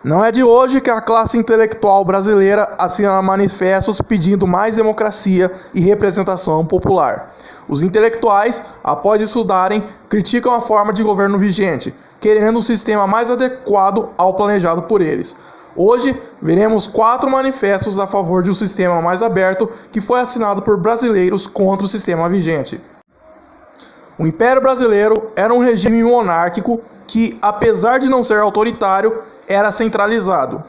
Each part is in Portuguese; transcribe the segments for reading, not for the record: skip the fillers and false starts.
Não é de hoje que a classe intelectual brasileira assina manifestos pedindo mais democracia e representação popular. Os intelectuais, após estudarem, criticam a forma de governo vigente, querendo um sistema mais adequado ao planejado por eles. Hoje, veremos 4 manifestos a favor de um sistema mais aberto que foi assinado por brasileiros contra o sistema vigente. O Império Brasileiro era um regime monárquico que, apesar de não ser autoritário, era centralizado.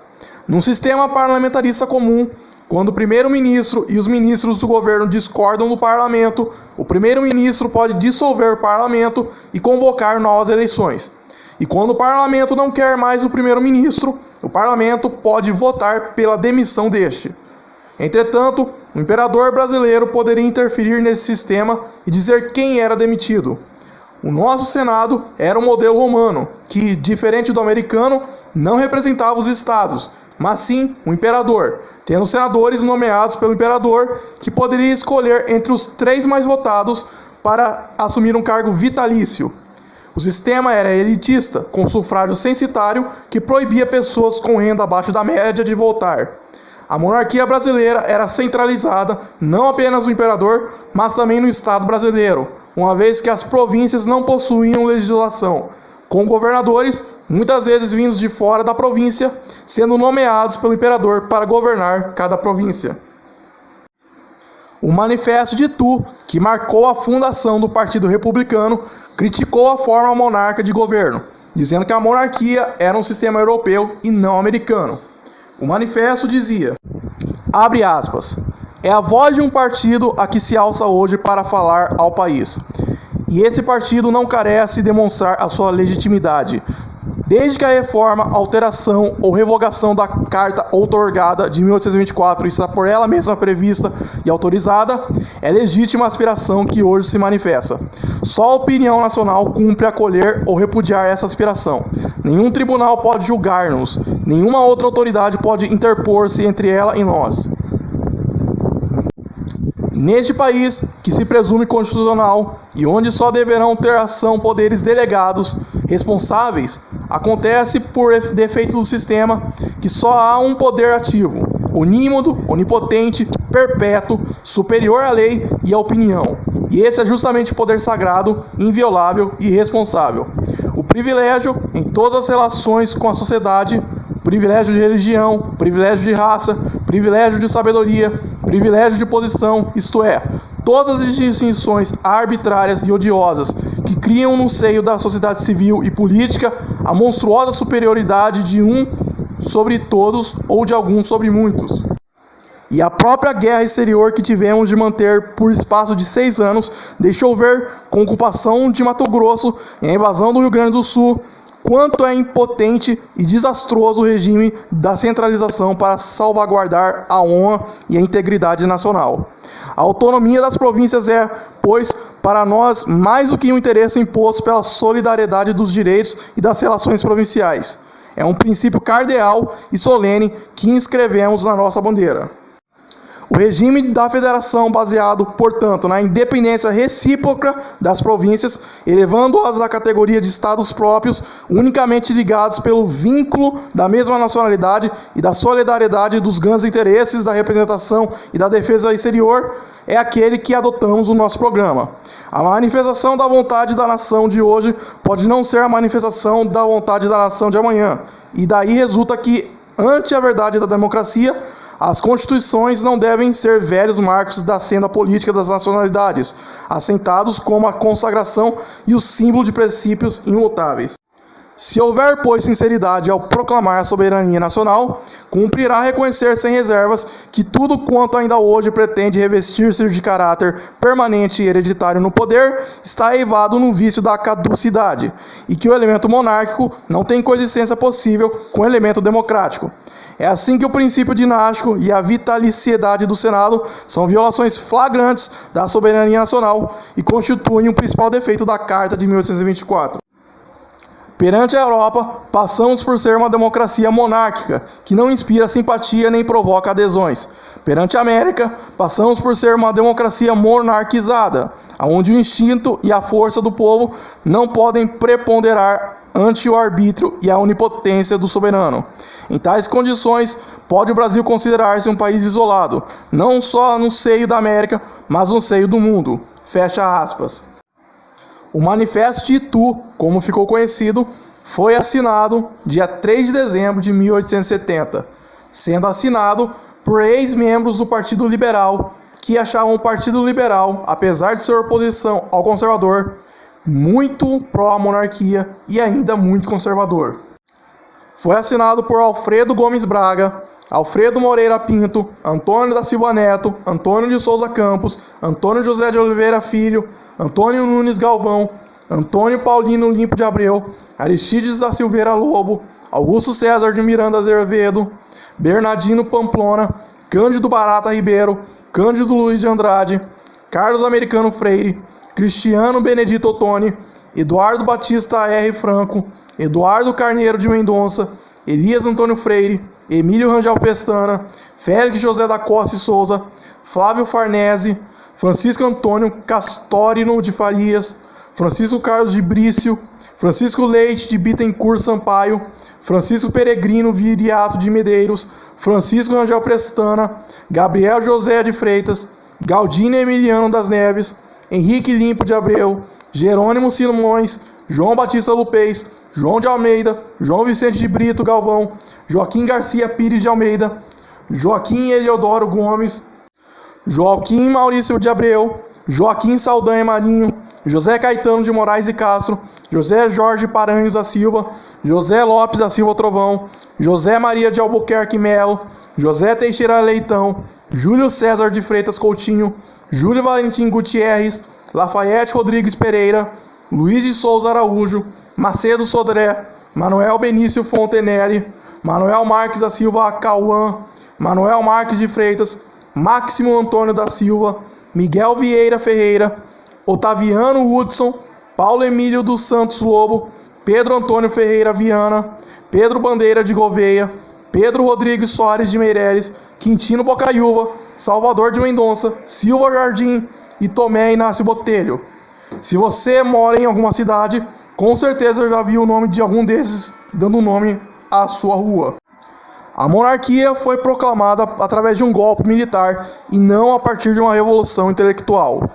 Num sistema parlamentarista comum, quando o primeiro-ministro e os ministros do governo discordam do parlamento, o primeiro-ministro pode dissolver o parlamento e convocar novas eleições. E quando o parlamento não quer mais o primeiro-ministro, o parlamento pode votar pela demissão deste. Entretanto, o imperador brasileiro poderia interferir nesse sistema e dizer quem era demitido. O nosso Senado era um modelo romano, que, diferente do americano, não representava os estados, mas sim o imperador, tendo senadores nomeados pelo imperador, que poderia escolher entre os 3 mais votados para assumir um cargo vitalício. O sistema era elitista, com sufrágio censitário, que proibia pessoas com renda abaixo da média de votar. A monarquia brasileira era centralizada não apenas no imperador, mas também no Estado brasileiro, uma vez que as províncias não possuíam legislação, com governadores, muitas vezes vindos de fora da província, sendo nomeados pelo imperador para governar cada província. O Manifesto de Tu, que marcou a fundação do Partido Republicano, criticou a forma monárquica de governo, dizendo que a monarquia era um sistema europeu e não americano. O manifesto dizia, abre aspas, é a voz de um partido a que se alça hoje para falar ao país. E esse partido não carece de demonstrar a sua legitimidade. Desde que a reforma, alteração ou revogação da Carta outorgada de 1824 está por ela mesma prevista e autorizada, é legítima a aspiração que hoje se manifesta. Só a opinião nacional cumpre acolher ou repudiar essa aspiração. Nenhum tribunal pode julgar-nos, nenhuma outra autoridade pode interpor-se entre ela e nós. Neste país, que se presume constitucional e onde só deverão ter ação poderes delegados, responsáveis, acontece por defeito do sistema que só há um poder ativo, onímodo, onipotente, perpétuo, superior à lei e à opinião. E esse é justamente o poder sagrado, inviolável e irresponsável. O privilégio em todas as relações com a sociedade, privilégio de religião, privilégio de raça, privilégio de sabedoria, privilégio de posição, isto é, todas as distinções arbitrárias e odiosas que criam no seio da sociedade civil e política a monstruosa superioridade de um sobre todos ou de alguns sobre muitos. E a própria guerra exterior que tivemos de manter por espaço de 6 anos deixou ver, com a ocupação de Mato Grosso e a invasão do Rio Grande do Sul, quanto é impotente e desastroso o regime da centralização para salvaguardar a honra e a integridade nacional. A autonomia das províncias é, pois, para nós, mais do que um interesse imposto pela solidariedade dos direitos e das relações provinciais. É um princípio cardeal e solene que inscrevemos na nossa bandeira. O regime da federação baseado, portanto, na independência recíproca das províncias, elevando-as à categoria de estados próprios, unicamente ligados pelo vínculo da mesma nacionalidade e da solidariedade dos grandes interesses da representação e da defesa exterior, é aquele que adotamos no nosso programa. A manifestação da vontade da nação de hoje pode não ser a manifestação da vontade da nação de amanhã, e daí resulta que, ante a verdade da democracia, as constituições não devem ser velhos marcos da senda política das nacionalidades, assentados como a consagração e o símbolo de princípios imutáveis. Se houver, pois, sinceridade ao proclamar a soberania nacional, cumprirá reconhecer sem reservas que tudo quanto ainda hoje pretende revestir-se de caráter permanente e hereditário no poder está eivado no vício da caducidade, e que o elemento monárquico não tem coexistência possível com o elemento democrático. É assim que o princípio dinástico e a vitaliciedade do Senado são violações flagrantes da soberania nacional e constituem o principal defeito da Carta de 1824. Perante a Europa, passamos por ser uma democracia monárquica, que não inspira simpatia nem provoca adesões. Perante a América, passamos por ser uma democracia monarquizada, onde o instinto e a força do povo não podem preponderar ante o arbítrio e a onipotência do soberano. Em tais condições, pode o Brasil considerar-se um país isolado, não só no seio da América, mas no seio do mundo. Fecha aspas. O Manifesto de Itu, como ficou conhecido, foi assinado dia 3 de dezembro de 1870, sendo assinado por ex-membros do Partido Liberal, que achavam o Partido Liberal, apesar de sua oposição ao conservador, muito pró-monarquia e ainda muito conservador. Foi assinado por Alfredo Gomes Braga, Alfredo Moreira Pinto, Antônio da Silva Neto, Antônio de Souza Campos, Antônio José de Oliveira Filho, Antônio Nunes Galvão, Antônio Paulino Limpo de Abreu, Aristides da Silveira Lobo, Augusto César de Miranda Azevedo, Bernardino Pamplona, Cândido Barata Ribeiro, Cândido Luiz de Andrade, Carlos Americano Freire, Cristiano Benedito Ottoni, Eduardo Batista R. Franco, Eduardo Carneiro de Mendonça, Elias Antônio Freire, Emílio Rangel Pestana, Félix José da Costa e Souza, Flávio Farnese, Francisco Antônio Castorino de Farias, Francisco Carlos de Brício, Francisco Leite de Bittencourt Sampaio, Francisco Peregrino Viriato de Medeiros, Francisco Rangel Pestana, Gabriel José de Freitas, Galdino Emiliano das Neves, Henrique Limpo de Abreu, Jerônimo Simões, João Batista Lupez, João de Almeida, João Vicente de Brito Galvão, Joaquim Garcia Pires de Almeida, Joaquim Eliodoro Gomes, Joaquim Maurício de Abreu, Joaquim Saldanha Marinho, José Caetano de Moraes e Castro, José Jorge Paranhos da Silva, José Lopes da Silva Trovão, José Maria de Albuquerque Melo, José Teixeira Leitão, Júlio César de Freitas Coutinho, Júlio Valentim Gutierrez, Lafayette Rodrigues Pereira, Luiz de Souza Araújo, Macedo Sodré, Manuel Benício Fontenelle, Manuel Marques da Silva Cauã, Manuel Marques de Freitas, Máximo Antônio da Silva, Miguel Vieira Ferreira, Otaviano Hudson, Paulo Emílio dos Santos Lobo, Pedro Antônio Ferreira Viana, Pedro Bandeira de Gouveia, Pedro Rodrigues Soares de Meireles, Quintino Bocaiúva, Salvador de Mendonça, Silva Jardim e Tomé Inácio Botelho. Se você mora em alguma cidade, com certeza já viu o nome de algum desses dando nome à sua rua. A monarquia foi proclamada através de um golpe militar e não a partir de uma revolução intelectual.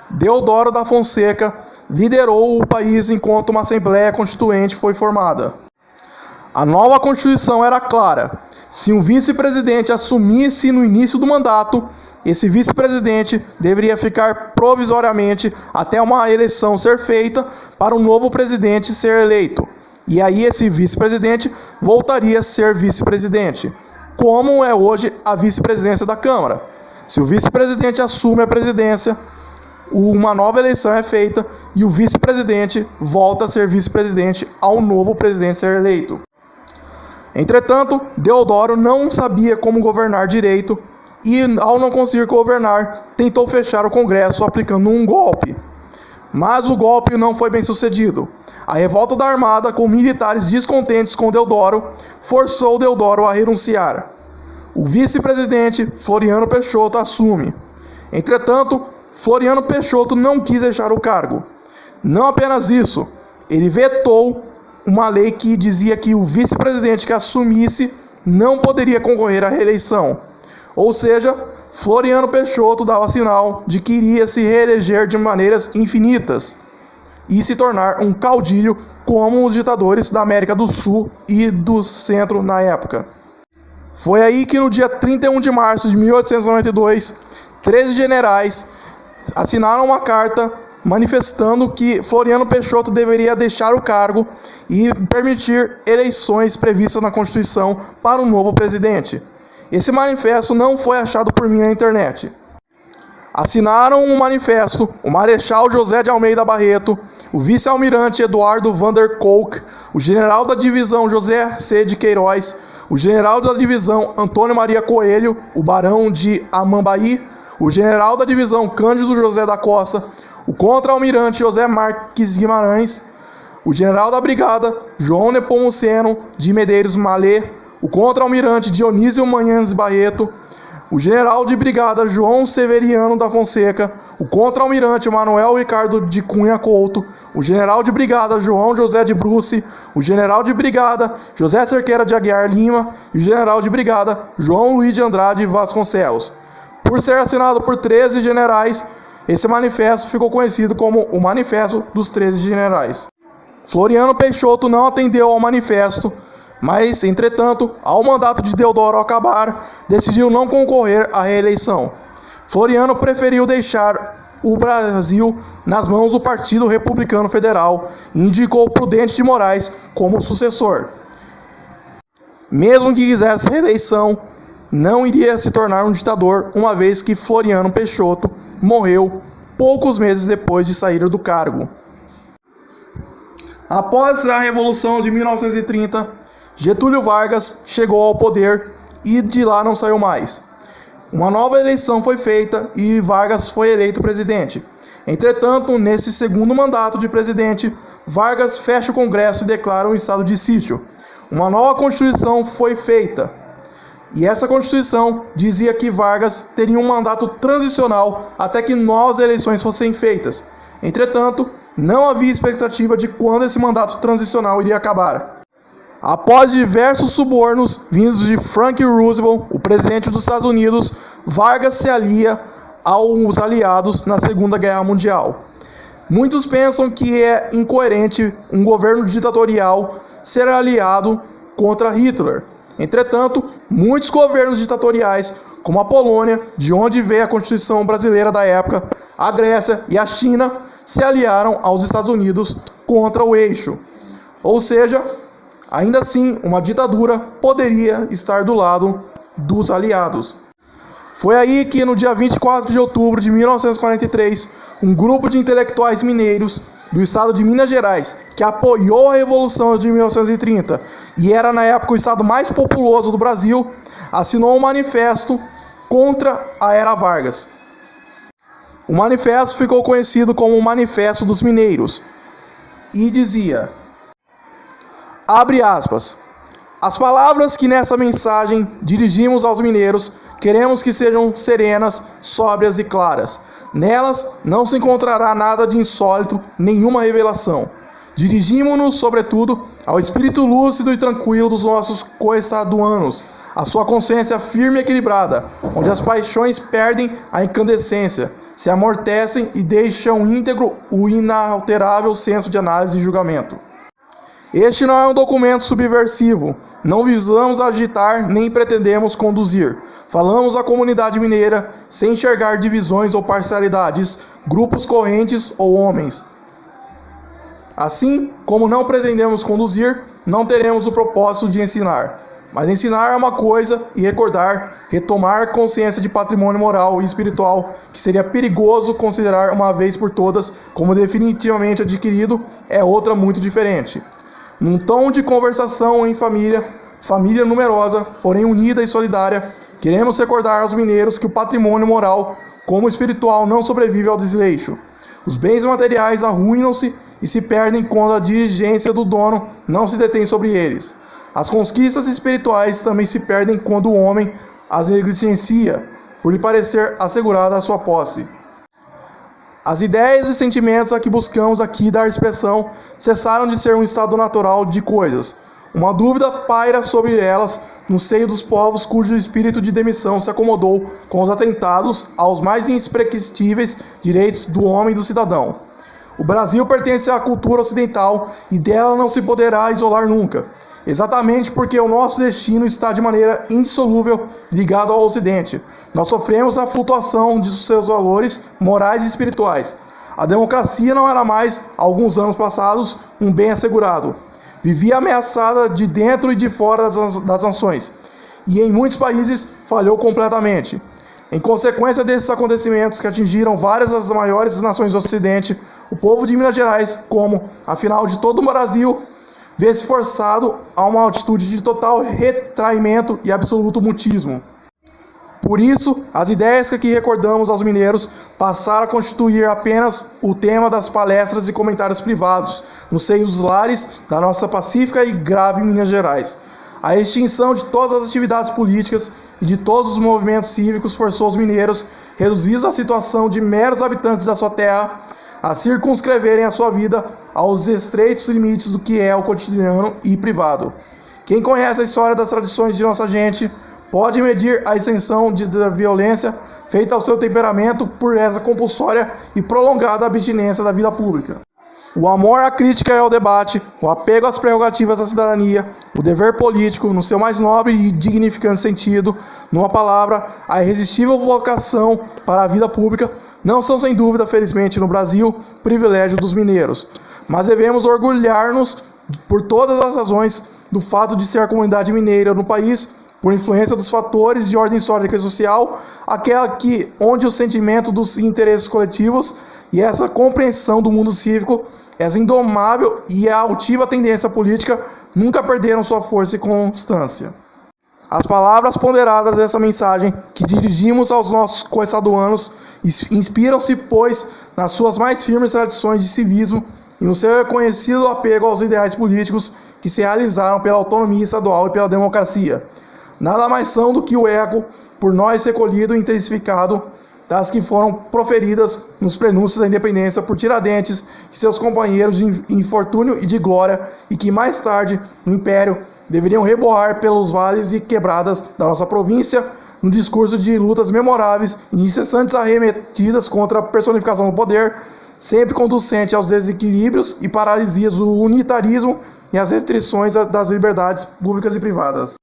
Deodoro da Fonseca liderou o país enquanto uma Assembleia Constituinte foi formada. A nova Constituição era clara. Se um vice-presidente assumisse no início do mandato, esse vice-presidente deveria ficar provisoriamente até uma eleição ser feita para um novo presidente ser eleito. E aí esse vice-presidente voltaria a ser vice-presidente, como é hoje a vice-presidência da Câmara. Se o vice-presidente assume a presidência, uma nova eleição é feita e o vice-presidente volta a ser vice-presidente ao novo presidente ser eleito. Entretanto, Deodoro não sabia como governar direito e, ao não conseguir governar, tentou fechar o Congresso aplicando um golpe. Mas o golpe não foi bem sucedido. A revolta da Armada, com militares descontentes com Deodoro, forçou Deodoro a renunciar. O vice-presidente, Floriano Peixoto, assume. Entretanto, Floriano Peixoto não quis deixar o cargo. Não apenas isso, ele vetou uma lei que dizia que o vice-presidente que assumisse não poderia concorrer à reeleição. Ou seja, Floriano Peixoto dava sinal de que iria se reeleger de maneiras infinitas e se tornar um caudilho como os ditadores da América do Sul e do Centro na época. Foi aí que no dia 31 de março de 1892, 13 generais assinaram uma carta manifestando que Floriano Peixoto deveria deixar o cargo e permitir eleições previstas na Constituição para um novo presidente. Esse manifesto não foi achado por mim na internet. Assinaram o manifesto o Marechal José de Almeida Barreto, o vice-almirante Eduardo Vander Kolk, o general da divisão José C. de Queiroz, o general da divisão Antônio Maria Coelho, o barão de Amambaí, o general da divisão Cândido José da Costa, o contra-almirante José Marques Guimarães, o general da brigada João Nepomuceno de Medeiros Malê, o contra-almirante Dionísio Manhães Barreto, o general de brigada João Severiano da Fonseca, o contra-almirante Manuel Ricardo de Cunha Couto, o general de brigada João José de Bruce, o general de brigada José Cerqueira de Aguiar Lima e o general de brigada João Luiz de Andrade Vasconcelos. Por ser assinado por 13 generais, esse manifesto ficou conhecido como o Manifesto dos 13 Generais. Floriano Peixoto não atendeu ao manifesto, mas, entretanto, ao mandato de Deodoro acabar, decidiu não concorrer à reeleição. Floriano preferiu deixar o Brasil nas mãos do Partido Republicano Federal e indicou Prudente de Moraes como sucessor. Mesmo que quisesse reeleição, não iria se tornar um ditador, uma vez que Floriano Peixoto morreu poucos meses depois de sair do cargo. Após a Revolução de 1930, Getúlio Vargas chegou ao poder e de lá não saiu mais. Uma nova eleição foi feita e Vargas foi eleito presidente. Entretanto, nesse segundo mandato de presidente, Vargas fecha o Congresso e declara um estado de sítio. Uma nova Constituição foi feita. E essa Constituição dizia que Vargas teria um mandato transicional até que novas eleições fossem feitas. Entretanto, não havia expectativa de quando esse mandato transicional iria acabar. Após diversos subornos vindos de Franklin Roosevelt, o presidente dos Estados Unidos, Vargas se alia aos aliados na Segunda Guerra Mundial. Muitos pensam que é incoerente um governo ditatorial ser aliado contra Hitler. Entretanto, muitos governos ditatoriais, como a Polônia, de onde veio a Constituição brasileira da época, a Grécia e a China, se aliaram aos Estados Unidos contra o eixo. Ou seja, ainda assim, uma ditadura poderia estar do lado dos aliados. Foi aí que, no dia 24 de outubro de 1943, um grupo de intelectuais mineiros do estado de Minas Gerais, que apoiou a Revolução de 1930 e era na época o estado mais populoso do Brasil, assinou um manifesto contra a Era Vargas. O manifesto ficou conhecido como o Manifesto dos Mineiros e dizia, abre aspas, as palavras que nessa mensagem dirigimos aos mineiros queremos que sejam serenas, sóbrias e claras. Nelas não se encontrará nada de insólito, nenhuma revelação. Dirigimos-nos, sobretudo, ao espírito lúcido e tranquilo dos nossos coestaduanos, a sua consciência firme e equilibrada, onde as paixões perdem a incandescência, se amortecem e deixam íntegro o inalterável senso de análise e julgamento. Este não é um documento subversivo, não visamos agitar nem pretendemos conduzir. Falamos à comunidade mineira sem enxergar divisões ou parcialidades, grupos correntes ou homens. Assim como não pretendemos conduzir, não teremos o propósito de ensinar. Mas ensinar é uma coisa e recordar, retomar consciência de patrimônio moral e espiritual, que seria perigoso considerar uma vez por todas como definitivamente adquirido, é outra muito diferente. Num tom de conversação em família numerosa, porém unida e solidária, queremos recordar aos mineiros que o patrimônio moral, como espiritual, não sobrevive ao desleixo. Os bens materiais arruinam-se e se perdem quando a diligência do dono não se detém sobre eles. As conquistas espirituais também se perdem quando o homem as negligencia, por lhe parecer assegurada a sua posse. As ideias e sentimentos a que buscamos aqui dar expressão cessaram de ser um estado natural de coisas. Uma dúvida paira sobre elas no seio dos povos cujo espírito de demissão se acomodou com os atentados aos mais imprescritíveis direitos do homem e do cidadão. O Brasil pertence à cultura ocidental e dela não se poderá isolar nunca, exatamente porque o nosso destino está de maneira indissolúvel ligado ao Ocidente. Nós sofremos a flutuação de seus valores morais e espirituais. A democracia não era mais, há alguns anos passados, um bem assegurado. Vivia ameaçada de dentro e de fora das nações, e em muitos países falhou completamente. Em consequência desses acontecimentos que atingiram várias das maiores nações do Ocidente, o povo de Minas Gerais, como, afinal de todo o Brasil, vê-se forçado a uma atitude de total retraimento e absoluto mutismo. Por isso, as ideias que aqui recordamos aos mineiros passaram a constituir apenas o tema das palestras e comentários privados, no seio dos lares da nossa pacífica e grave Minas Gerais. a extinção de todas as atividades políticas e de todos os movimentos cívicos forçou os mineiros, reduzidos à situação de meros habitantes da sua terra, a circunscreverem a sua vida aos estreitos limites do que é o cotidiano e privado. Quem conhece a história das tradições de nossa gente pode medir a extensão da violência feita ao seu temperamento por essa compulsória e prolongada abstinência da vida pública. O amor à crítica e ao debate, o apego às prerrogativas da cidadania, o dever político, no seu mais nobre e dignificante sentido, numa palavra, a irresistível vocação para a vida pública, não são sem dúvida, felizmente no Brasil, privilégio dos mineiros. Mas devemos orgulhar-nos, por todas as razões, do fato de ser a comunidade mineira no país, por influência dos fatores de ordem histórica e social, aquela onde o sentimento dos interesses coletivos e essa compreensão do mundo cívico, essa indomável e altiva tendência política nunca perderam sua força e constância. As palavras ponderadas dessa mensagem que dirigimos aos nossos coestaduanos inspiram-se, pois, nas suas mais firmes tradições de civismo e no seu reconhecido apego aos ideais políticos que se realizaram pela autonomia estadual e pela democracia. Nada mais são do que o eco, por nós recolhido e intensificado, das que foram proferidas nos prenúncios da independência por Tiradentes e seus companheiros de infortúnio e de glória, e que mais tarde, no Império, deveriam reboar pelos vales e quebradas da nossa província, no discurso de lutas memoráveis e incessantes arremetidas contra a personificação do poder, sempre conducente aos desequilíbrios e paralisias do unitarismo e às restrições das liberdades públicas e privadas.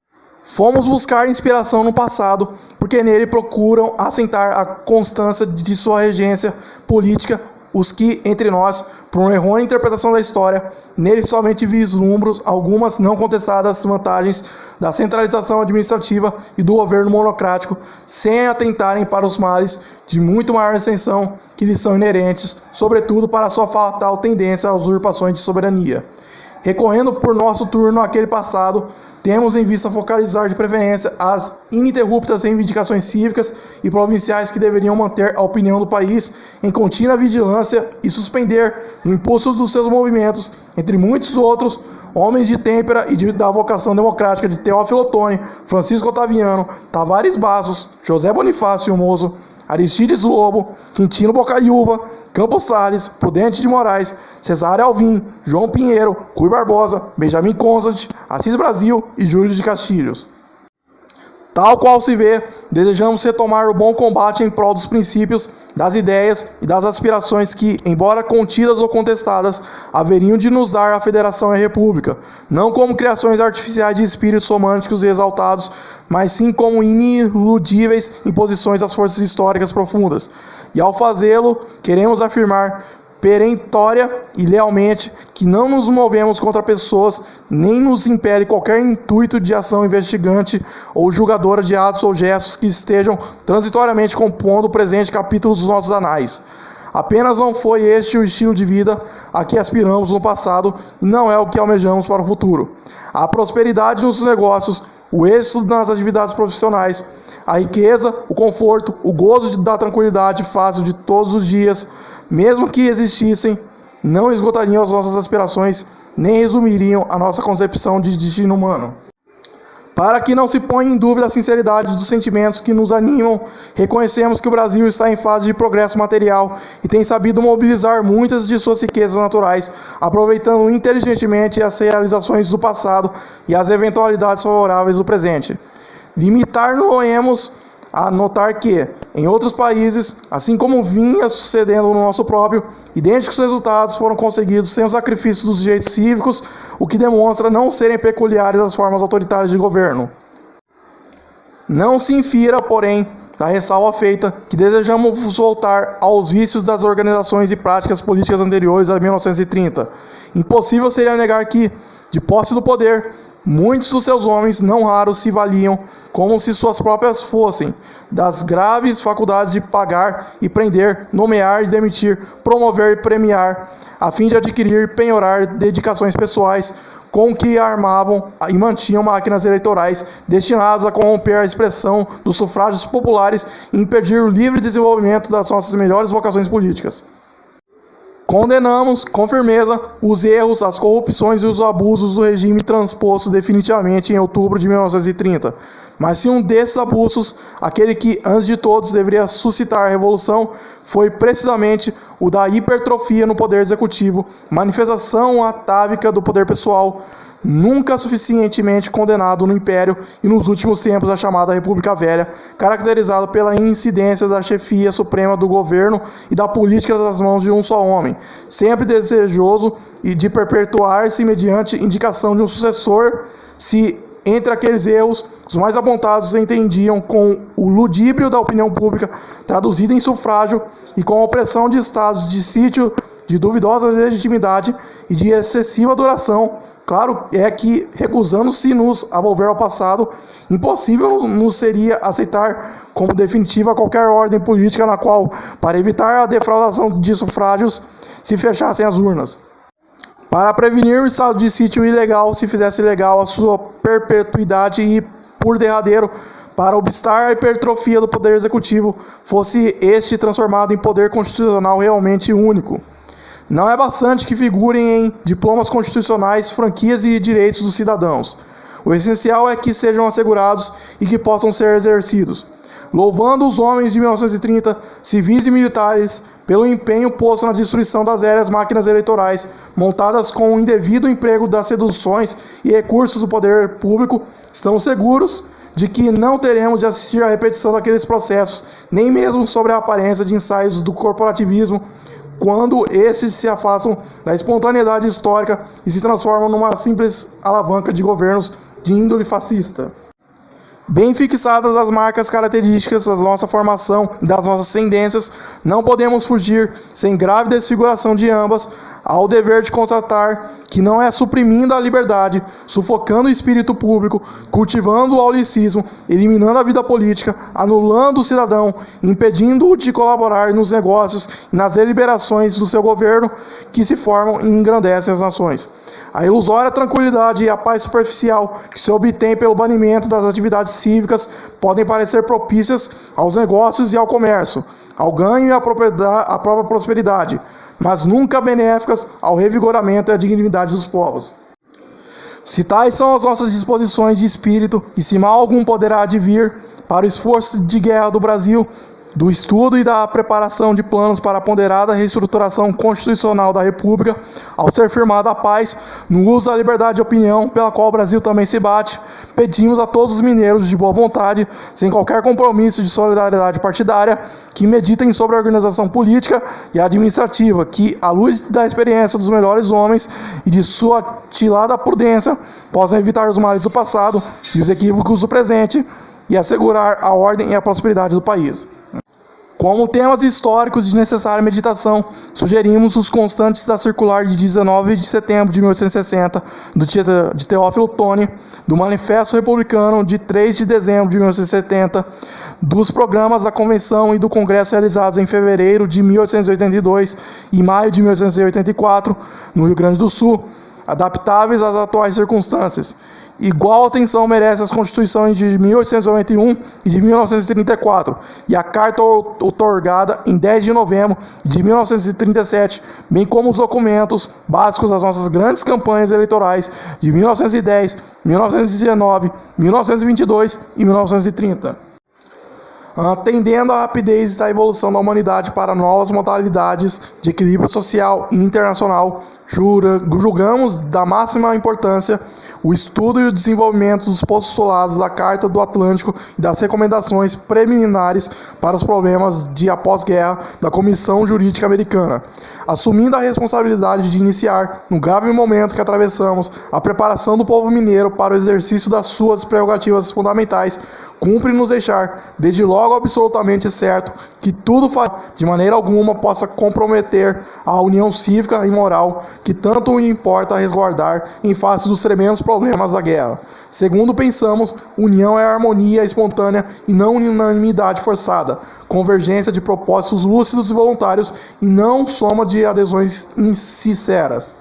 Fomos buscar inspiração no passado, porque nele procuram assentar a constância de sua regência política os que, entre nós, por uma errônea interpretação da história, nele somente vislumbram algumas não contestadas vantagens da centralização administrativa e do governo monocrático, sem atentarem para os males de muito maior extensão que lhes são inerentes, sobretudo para a sua fatal tendência às usurpações de soberania. Recorrendo por nosso turno àquele passado, temos em vista focalizar de preferência as ininterruptas reivindicações cívicas e provinciais que deveriam manter a opinião do país em contínua vigilância e suspender, no impulso dos seus movimentos, entre muitos outros, homens de têmpera e da vocação democrática de Teófilo Otoni, Francisco Otaviano, Tavares Bassos, José Bonifácio Mozo, Aristides Lobo, Quintino Bocaiúva, Campos Salles, Prudente de Moraes, Cesário Alvim, João Pinheiro, Rui Barbosa, Benjamin Constant, Assis Brasil e Júlio de Castilhos. Tal qual se vê, desejamos retomar o bom combate em prol dos princípios, das ideias e das aspirações que, embora contidas ou contestadas, haveriam de nos dar a Federação e a República, não como criações artificiais de espíritos românticos e exaltados, mas sim como iniludíveis imposições das forças históricas profundas. E ao fazê-lo, queremos afirmar perentória e lealmente que não nos movemos contra pessoas, nem nos impede qualquer intuito de ação investigante ou julgadora de atos ou gestos que estejam transitoriamente compondo o presente capítulo dos nossos anais. Apenas não foi este o estilo de vida a que aspiramos no passado e não é o que almejamos para o futuro. A prosperidade nos negócios, o êxito nas atividades profissionais, a riqueza, o conforto, o gozo da tranquilidade fácil de todos os dias, mesmo que existissem, não esgotariam as nossas aspirações, nem resumiriam a nossa concepção de destino humano. Para que não se ponha em dúvida a sinceridade dos sentimentos que nos animam, reconhecemos que o Brasil está em fase de progresso material e tem sabido mobilizar muitas de suas riquezas naturais, aproveitando inteligentemente as realizações do passado e as eventualidades favoráveis do presente. Limitar-nos-emos a notar que, em outros países, assim como vinha sucedendo no nosso próprio, idênticos resultados foram conseguidos sem o sacrifício dos direitos cívicos, o que demonstra não serem peculiares às formas autoritárias de governo. Não se infira, porém, da ressalva feita que desejamos voltar aos vícios das organizações e práticas políticas anteriores a 1930. Impossível seria negar que, de posse do poder, muitos dos seus homens, não raros, se valiam, como se suas próprias fossem, das graves faculdades de pagar e prender, nomear e demitir, promover e premiar, a fim de adquirir e penhorar dedicações pessoais, com que armavam e mantinham máquinas eleitorais destinadas a corromper a expressão dos sufrágios populares e impedir o livre desenvolvimento das nossas melhores vocações políticas. Condenamos com firmeza os erros, as corrupções e os abusos do regime transposto definitivamente em outubro de 1930. Mas se um desses abusos, aquele que antes de todos deveria suscitar a revolução, foi precisamente o da hipertrofia no poder executivo, manifestação atávica do poder pessoal, nunca suficientemente condenado no Império e nos últimos tempos a chamada República Velha, caracterizada pela incidência da chefia suprema do governo e da política das mãos de um só homem, sempre desejoso de perpetuar-se mediante indicação de um sucessor, se entre aqueles erros, os mais apontados entendiam com o ludíbrio da opinião pública, traduzida em sufrágio, e com a opressão de estados de sítio de duvidosa legitimidade e de excessiva duração. Claro é que, recusando-se-nos a volver ao passado, impossível nos seria aceitar como definitiva qualquer ordem política na qual, para evitar a defraudação de sufrágios, se fechassem as urnas. Para prevenir o estado de sítio ilegal, se fizesse legal a sua perpetuidade e, por derradeiro, para obstar a hipertrofia do poder executivo, fosse este transformado em poder constitucional realmente único. Não é bastante que figurem em diplomas constitucionais franquias e direitos dos cidadãos. O essencial é que sejam assegurados e que possam ser exercidos. Louvando os homens de 1930, civis e militares, pelo empenho posto na destruição das velhas máquinas eleitorais, montadas com o indevido emprego das seduções e recursos do poder público, estamos seguros de que não teremos de assistir à repetição daqueles processos, nem mesmo sobre a aparência de ensaios do corporativismo, quando esses se afastam da espontaneidade histórica e se transformam numa simples alavanca de governos de índole fascista. Bem fixadas as marcas características da nossa formação e das nossas tendências, não podemos fugir, sem grave desfiguração de ambas, ao dever de constatar que não é suprimindo a liberdade, sufocando o espírito público, cultivando o aulicismo, eliminando a vida política, anulando o cidadão, impedindo-o de colaborar nos negócios e nas deliberações do seu governo, que se formam e engrandecem as nações. A ilusória tranquilidade e a paz superficial que se obtém pelo banimento das atividades cívicas podem parecer propícias aos negócios e ao comércio, ao ganho e à própria prosperidade, mas nunca benéficas ao revigoramento e à dignidade dos povos. Se tais são as nossas disposições de espírito, e se mal algum poderá advir para o esforço de guerra do Brasil, do estudo e da preparação de planos para a ponderada reestruturação constitucional da República, ao ser firmada a paz, no uso da liberdade de opinião, pela qual o Brasil também se bate, pedimos a todos os mineiros de boa vontade, sem qualquer compromisso de solidariedade partidária, que meditem sobre a organização política e administrativa, que, à luz da experiência dos melhores homens e de sua atilada prudência, possam evitar os males do passado e os equívocos do presente, e assegurar a ordem e a prosperidade do país. Como temas históricos de necessária meditação, sugerimos os constantes da circular de 19 de setembro de 1860, de Teófilo Otoni, do Manifesto Republicano de 3 de dezembro de 1970, dos programas da Convenção e do Congresso realizados em fevereiro de 1882 e maio de 1884, no Rio Grande do Sul, adaptáveis às atuais circunstâncias. Igual atenção merece as Constituições de 1891 e de 1934 e a Carta outorgada em 10 de novembro de 1937, bem como os documentos básicos das nossas grandes campanhas eleitorais de 1910, 1919, 1922 e 1930. Atendendo à rapidez da evolução da humanidade para novas modalidades de equilíbrio social e internacional, julgamos da máxima importância o estudo e o desenvolvimento dos postulados da Carta do Atlântico e das recomendações preliminares para os problemas de após-guerra da Comissão Jurídica Americana, assumindo a responsabilidade de iniciar, no grave momento que atravessamos, a preparação do povo mineiro para o exercício das suas prerrogativas fundamentais. Cumpre nos deixar, desde logo, absolutamente certo que tudo de maneira alguma possa comprometer a união cívica e moral que tanto importa resguardar em face dos tremendos problemas da guerra. Segundo pensamos, união é harmonia espontânea e não unanimidade forçada, convergência de propósitos lúcidos e voluntários e não soma de adesões insinceras.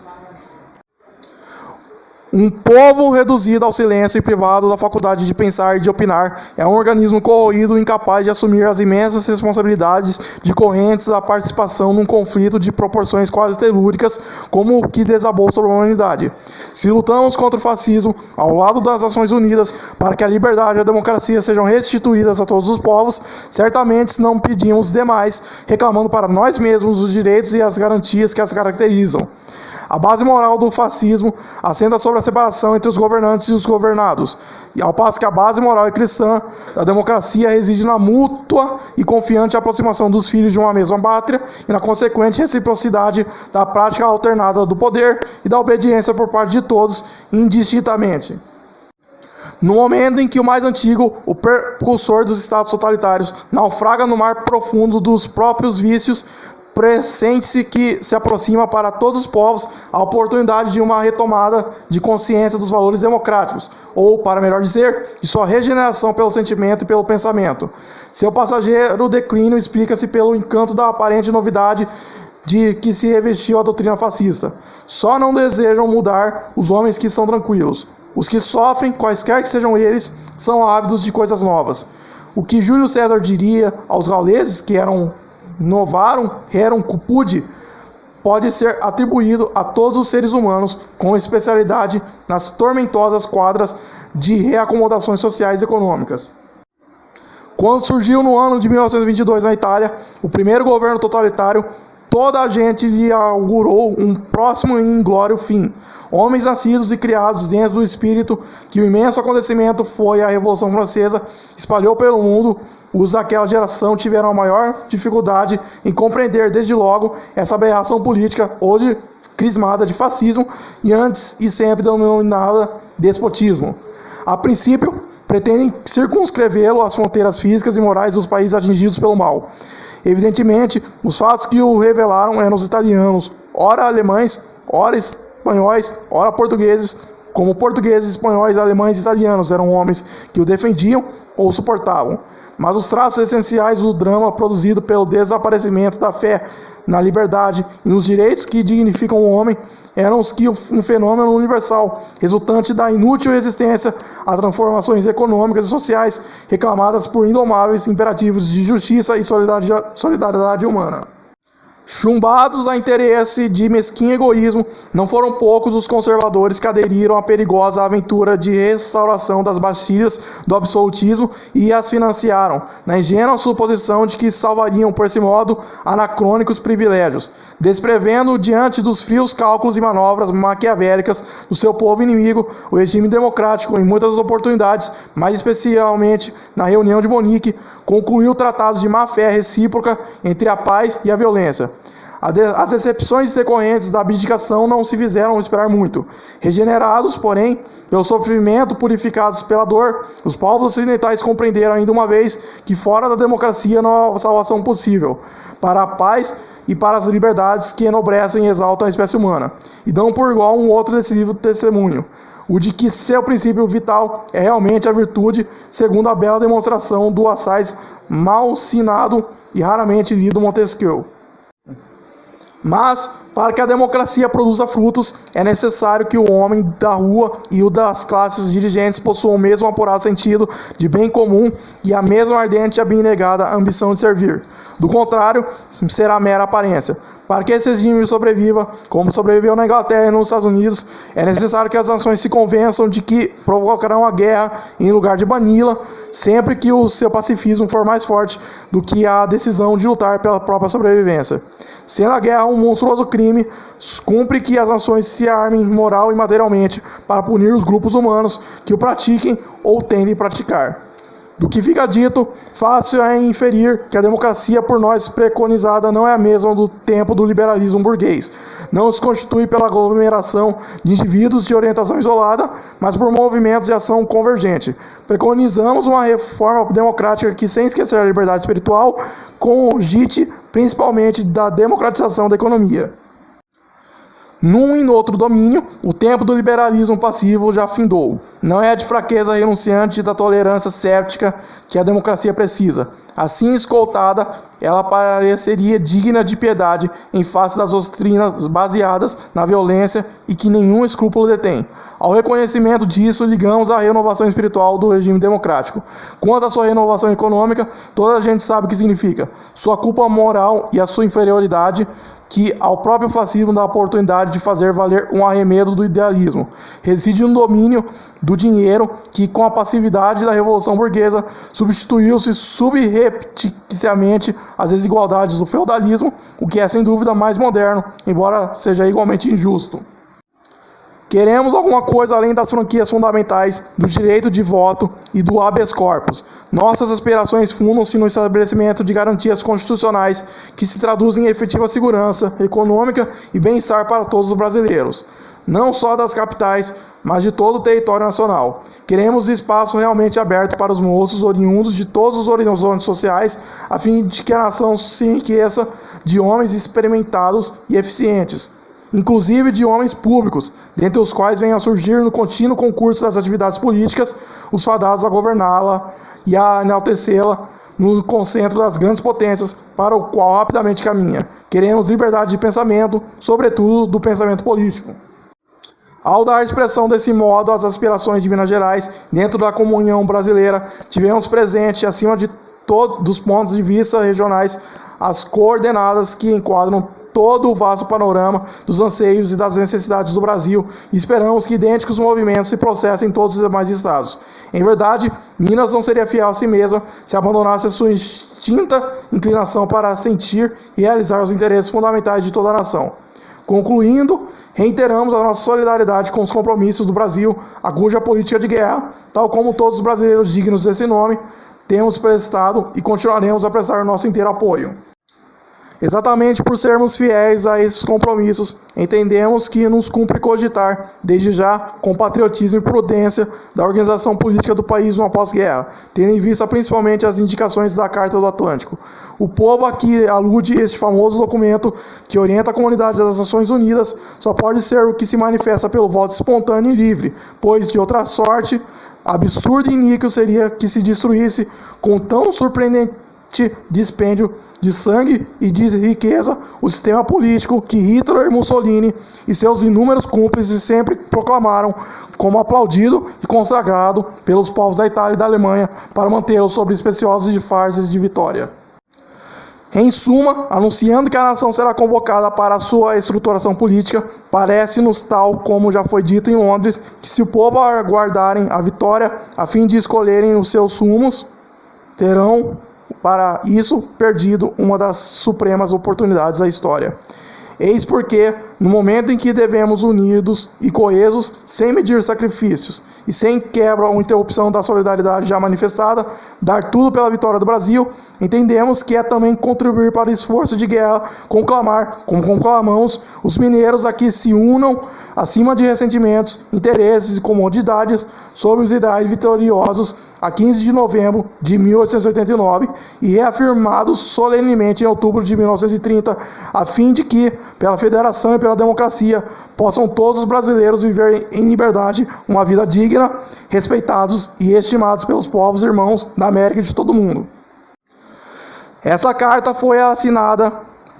Um povo reduzido ao silêncio e privado da faculdade de pensar e de opinar é um organismo corroído, incapaz de assumir as imensas responsabilidades decorrentes da participação num conflito de proporções quase telúricas como o que desabou sobre a humanidade. Se lutamos contra o fascismo ao lado das Nações Unidas para que a liberdade e a democracia sejam restituídas a todos os povos, certamente não pedimos demais, reclamando para nós mesmos os direitos e as garantias que as caracterizam. A base moral do fascismo assenta sobre a separação entre os governantes e os governados, e ao passo que a base moral e cristã da democracia reside na mútua e confiante aproximação dos filhos de uma mesma pátria e na consequente reciprocidade da prática alternada do poder e da obediência por parte de todos, indistintamente. No momento em que o mais antigo, o precursor dos estados totalitários, naufraga no mar profundo dos próprios vícios, pressente-se que se aproxima para todos os povos a oportunidade de uma retomada de consciência dos valores democráticos, ou, para melhor dizer, de sua regeneração pelo sentimento e pelo pensamento. Seu passageiro declínio explica-se pelo encanto da aparente novidade de que se revestiu a doutrina fascista. Só não desejam mudar os homens que são tranquilos. Os que sofrem, quaisquer que sejam eles, são ávidos de coisas novas. O que Júlio César diria aos gauleses, que novarum rerum cupude, pode ser atribuído a todos os seres humanos, com especialidade nas tormentosas quadras de reacomodações sociais e econômicas. Quando surgiu no ano de 1922 na Itália o primeiro governo totalitário, toda a gente lhe augurou um próximo e inglório fim. Homens nascidos e criados dentro do espírito que o imenso acontecimento foi a Revolução Francesa espalhou pelo mundo, os daquela geração tiveram a maior dificuldade em compreender desde logo essa aberração política, hoje crismada de fascismo e antes e sempre denominada despotismo. A princípio, pretendem circunscrevê-lo às fronteiras físicas e morais dos países atingidos pelo mal. Evidentemente, os fatos que o revelaram eram os italianos, ora alemães, ora espanhóis, ora portugueses. Como portugueses, espanhóis, alemães e italianos eram homens que o defendiam ou suportavam. Mas os traços essenciais do drama produzido pelo desaparecimento da fé na liberdade e nos direitos que dignificam o homem eram os que um fenômeno universal, resultante da inútil resistência a transformações econômicas e sociais reclamadas por indomáveis imperativos de justiça e solidariedade humana. Chumbados a interesse de mesquinho egoísmo, não foram poucos os conservadores que aderiram à perigosa aventura de restauração das Bastilhas do absolutismo e as financiaram, na ingênua suposição de que salvariam, por esse modo, anacrônicos privilégios, desprevendo diante dos frios cálculos e manobras maquiavélicas do seu povo inimigo, o regime democrático, em muitas oportunidades, mais especialmente na reunião de Munique, concluiu tratados de má-fé recíproca entre a paz e a violência. As decepções decorrentes da abdicação não se fizeram esperar muito. Regenerados, porém, pelo sofrimento, purificados pela dor, os povos ocidentais compreenderam ainda uma vez que fora da democracia não há salvação possível para a paz e para as liberdades que enobrecem e exaltam a espécie humana, e dão por igual um outro decisivo testemunho, o de que seu princípio vital é realmente a virtude, segundo a bela demonstração do assaz malsinado e raramente lido Montesquieu. Mas, para que a democracia produza frutos, é necessário que o homem da rua e o das classes dirigentes possuam o mesmo apurado sentido de bem comum e a mesma ardente e abnegada ambição de servir. Do contrário, será mera aparência. Para que esse regime sobreviva, como sobreviveu na Inglaterra e nos Estados Unidos, é necessário que as nações se convençam de que provocarão a guerra em lugar de bani-la, sempre que o seu pacifismo for mais forte do que a decisão de lutar pela própria sobrevivência. Sendo a guerra um monstruoso crime, cumpre que as nações se armem moral e materialmente para punir os grupos humanos que o pratiquem ou tendem a praticar. Do que fica dito, fácil é inferir que a democracia por nós preconizada não é a mesma do tempo do liberalismo burguês. Não se constitui pela aglomeração de indivíduos de orientação isolada, mas por movimentos de ação convergente. Preconizamos uma reforma democrática que, sem esquecer a liberdade espiritual, cogite principalmente da democratização da economia. Num e no outro domínio, o tempo do liberalismo passivo já findou. Não é de fraqueza renunciante da tolerância séptica que a democracia precisa. Assim escoltada, ela pareceria digna de piedade em face das doutrinas baseadas na violência e que nenhum escrúpulo detém. Ao reconhecimento disso, ligamos a renovação espiritual do regime democrático. Quanto à sua renovação econômica, toda a gente sabe o que significa. Sua culpa moral e a sua inferioridade, que ao próprio fascismo dá a oportunidade de fazer valer um arremedo do idealismo. Reside no domínio do dinheiro que, com a passividade da Revolução Burguesa, substituiu-se subrepticiamente às desigualdades do feudalismo, o que é sem dúvida mais moderno, embora seja igualmente injusto. Queremos alguma coisa além das franquias fundamentais do direito de voto e do habeas corpus. Nossas aspirações fundam-se no estabelecimento de garantias constitucionais que se traduzem em efetiva segurança econômica e bem-estar para todos os brasileiros, não só das capitais, mas de todo o território nacional. Queremos espaço realmente aberto para os moços oriundos de todos os horizontes sociais, a fim de que a nação se enriqueça de homens experimentados e eficientes, inclusive de homens públicos, dentre os quais venham a surgir no contínuo concurso das atividades políticas os fadados a governá-la e a enaltecê-la no concentro das grandes potências para o qual rapidamente caminha. Queremos liberdade de pensamento, sobretudo do pensamento político. Ao dar expressão desse modo às aspirações de Minas Gerais, dentro da comunhão brasileira, tivemos presente, acima de todos os pontos de vista regionais, as coordenadas que enquadram todo o vasto panorama dos anseios e das necessidades do Brasil, e esperamos que idênticos movimentos se processem em todos os demais estados. Em verdade, Minas não seria fiel a si mesma se abandonasse a sua instinta inclinação para sentir e realizar os interesses fundamentais de toda a nação. Concluindo, reiteramos a nossa solidariedade com os compromissos do Brasil, a cuja política de guerra, tal como todos os brasileiros dignos desse nome, temos prestado e continuaremos a prestar o nosso inteiro apoio. Exatamente por sermos fiéis a esses compromissos, entendemos que nos cumpre cogitar, desde já, com patriotismo e prudência, da organização política do país no pós-guerra, tendo em vista principalmente as indicações da Carta do Atlântico. O povo a que alude este famoso documento que orienta a comunidade das Nações Unidas só pode ser o que se manifesta pelo voto espontâneo e livre, pois, de outra sorte, absurdo e iníquo seria que se destruísse com tão surpreendente dispêndio de sangue e de riqueza o sistema político que Hitler, Mussolini e seus inúmeros cúmplices sempre proclamaram como aplaudido e consagrado pelos povos da Itália e da Alemanha para mantê-lo sob especiosos disfarces de vitória. Em suma, anunciando que a nação será convocada para a sua estruturação política, parece-nos, tal como já foi dito em Londres, que se o povo aguardarem a vitória a fim de escolherem os seus sumos, terão para isso perdido uma das supremas oportunidades da história. Eis porque, no momento em que devemos unidos e coesos, sem medir sacrifícios e sem quebra ou interrupção da solidariedade já manifestada, dar tudo pela vitória do Brasil, entendemos que é também contribuir para o esforço de guerra, conclamar, como conclamamos, os mineiros a que se unam acima de ressentimentos, interesses e comodidades, sob os ideais vitoriosos, a 15 de novembro de 1889 e reafirmados solenemente em outubro de 1930, a fim de que, pela federação e pela democracia, possam todos os brasileiros viver em liberdade uma vida digna, respeitados e estimados pelos povos irmãos da América e de todo o mundo. Essa carta foi assinada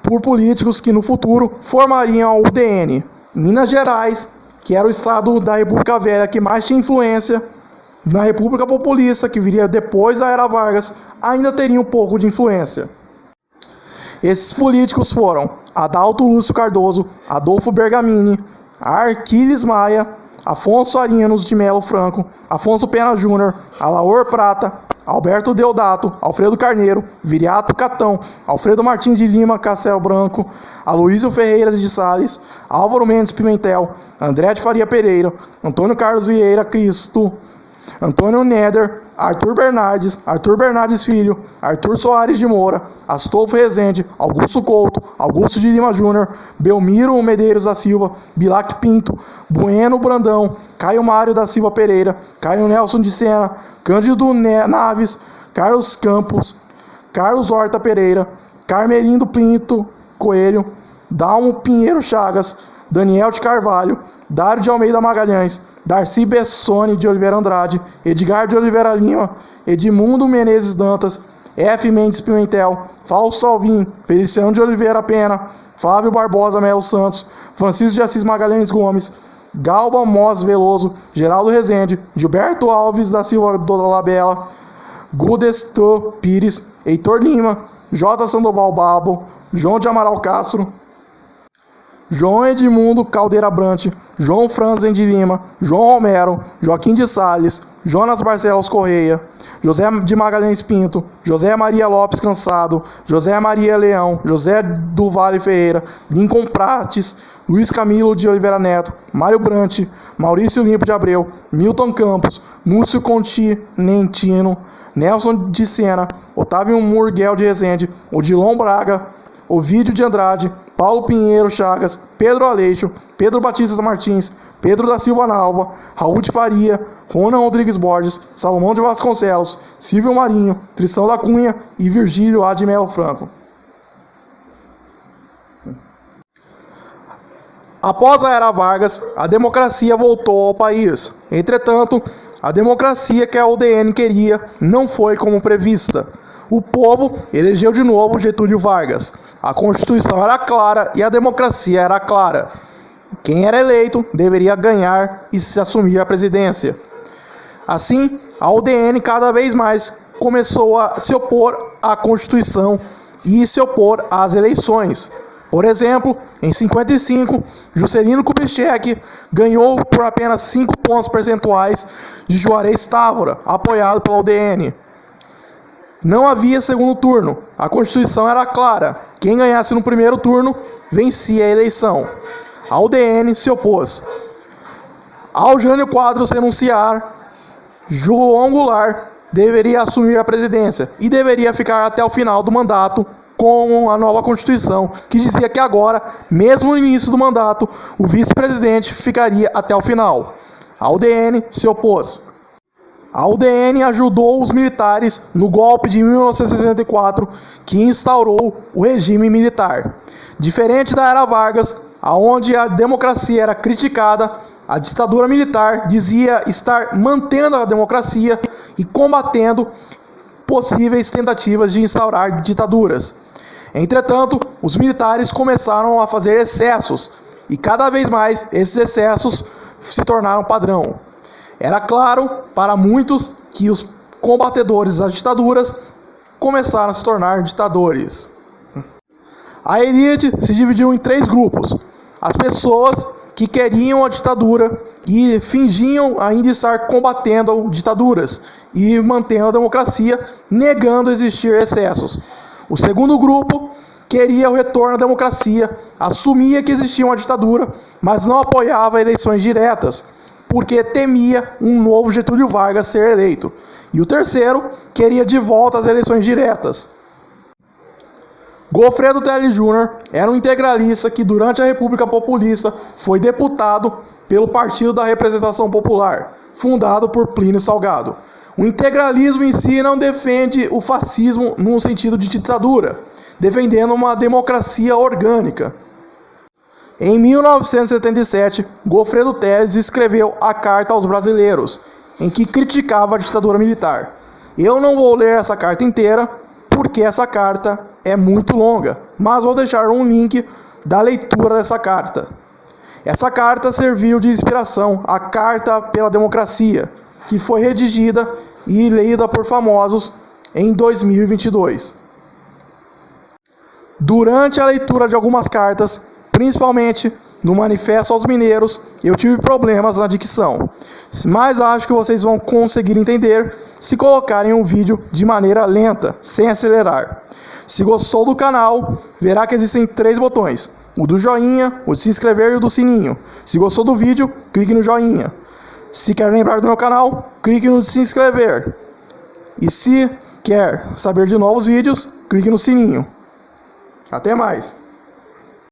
por políticos que no futuro formariam a UDN. Minas Gerais, que era o estado da República Velha que mais tinha influência na República Populista, que viria depois da Era Vargas, ainda teria um pouco de influência. Esses políticos foram Adalto Lúcio Cardoso, Adolfo Bergamini, Arquiles Maia, Afonso Arinos de Melo Franco, Afonso Pena Júnior, Alaor Prata, Alberto Deodato, Alfredo Carneiro, Viriato Catão, Alfredo Martins de Lima Castelo Branco, Aloísio Ferreira de Sales, Álvaro Mendes Pimentel, André de Faria Pereira, Antônio Carlos Vieira Cristo, Antônio Neder, Arthur Bernardes Filho, Arthur Soares de Moura, Astolfo Rezende, Augusto Couto, Augusto de Lima Júnior, Belmiro Medeiros da Silva, Bilac Pinto, Bueno Brandão, Caio Mário da Silva Pereira, Caio Nelson de Sena, Cândido Naves, Carlos Campos, Carlos Horta Pereira, Carmelindo Pinto Coelho, Dalmo Pinheiro Chagas, Daniel de Carvalho, Dário de Almeida Magalhães, Darcy Bessone de Oliveira Andrade, Edgar de Oliveira Lima, Edmundo Menezes Dantas, F. Mendes Pimentel, Fausto Salvim, Feliciano de Oliveira Pena, Flávio Barbosa Melo Santos, Francisco de Assis Magalhães Gomes, Galba Mos Veloso, Geraldo Rezende, Gilberto Alves da Silva Dolabella, Gudestan Pires, Heitor Lima, J. Sandoval Babo, João de Amaral Castro, João Edmundo Caldeira Brant, João Franzen de Lima, João Romero, Joaquim de Salles, Jonas Barcelos Correia, José de Magalhães Pinto, José Maria Lopes Cansado, José Maria Leão, José do Vale Ferreira, Lincoln Prates, Luiz Camilo de Oliveira Neto, Mário Brant, Maurício Limpo de Abreu, Milton Campos, Múcio Continentino, Nelson de Sena, Otávio Murguel de Rezende, Odilon Braga, Ovídio de Andrade, Paulo Pinheiro Chagas, Pedro Aleixo, Pedro Batista Martins, Pedro da Silva Nalva, Raul de Faria, Ronan Rodrigues Borges, Salomão de Vasconcelos, Silvio Marinho, Tristão da Cunha e Virgílio A. de Melo Franco. Após a era Vargas, a democracia voltou ao país. Entretanto, a democracia que a UDN queria não foi como prevista. O povo elegeu de novo Getúlio Vargas. A Constituição era clara e a democracia era clara. Quem era eleito deveria ganhar e se assumir a presidência. Assim, a UDN cada vez mais começou a se opor à Constituição e se opor às eleições. Por exemplo, em 55, Juscelino Kubitschek ganhou por apenas 5 pontos percentuais de Juarez Távora, apoiado pela UDN. Não havia segundo turno, a Constituição era clara, quem ganhasse no primeiro turno vencia a eleição. A UDN se opôs. Ao Jânio Quadros renunciar, João Goulart deveria assumir a presidência e deveria ficar até o final do mandato com a nova Constituição, que dizia que agora, mesmo no início do mandato, o vice-presidente ficaria até o final. A UDN se opôs. A UDN ajudou os militares no golpe de 1964, que instaurou o regime militar. Diferente da era Vargas, onde a democracia era criticada, a ditadura militar dizia estar mantendo a democracia e combatendo possíveis tentativas de instaurar ditaduras. Entretanto, os militares começaram a fazer excessos, e cada vez mais esses excessos se tornaram padrão. Era claro para muitos que os combatedores das ditaduras começaram a se tornar ditadores. A elite se dividiu em 3 grupos. As pessoas que queriam a ditadura e fingiam ainda estar combatendo ditaduras e mantendo a democracia, negando existir excessos. O segundo grupo queria o retorno à democracia, assumia que existia uma ditadura, mas não apoiava eleições diretas, porque temia um novo Getúlio Vargas ser eleito. E o terceiro queria de volta as eleições diretas. Goffredo Telles Jr. era um integralista que durante a República Populista foi deputado pelo Partido da Representação Popular, fundado por Plínio Salgado. O integralismo em si não defende o fascismo num sentido de ditadura, defendendo uma democracia orgânica. Em 1977, Goffredo Telles escreveu a Carta aos Brasileiros, em que criticava a ditadura militar. Eu não vou ler essa carta inteira, porque essa carta é muito longa, mas vou deixar um link da leitura dessa carta. Essa carta serviu de inspiração à Carta pela Democracia, que foi redigida e lida por famosos em 2022. Durante a leitura de algumas cartas, principalmente no Manifesto aos Mineiros, eu tive problemas na dicção, mas acho que vocês vão conseguir entender se colocarem um vídeo de maneira lenta, sem acelerar. Se gostou do canal, verá que existem 3 botões: o do joinha, o de se inscrever e o do sininho. Se gostou do vídeo, clique no joinha. Se quer lembrar do meu canal, clique no de se inscrever. E se quer saber de novos vídeos, clique no sininho. Até mais!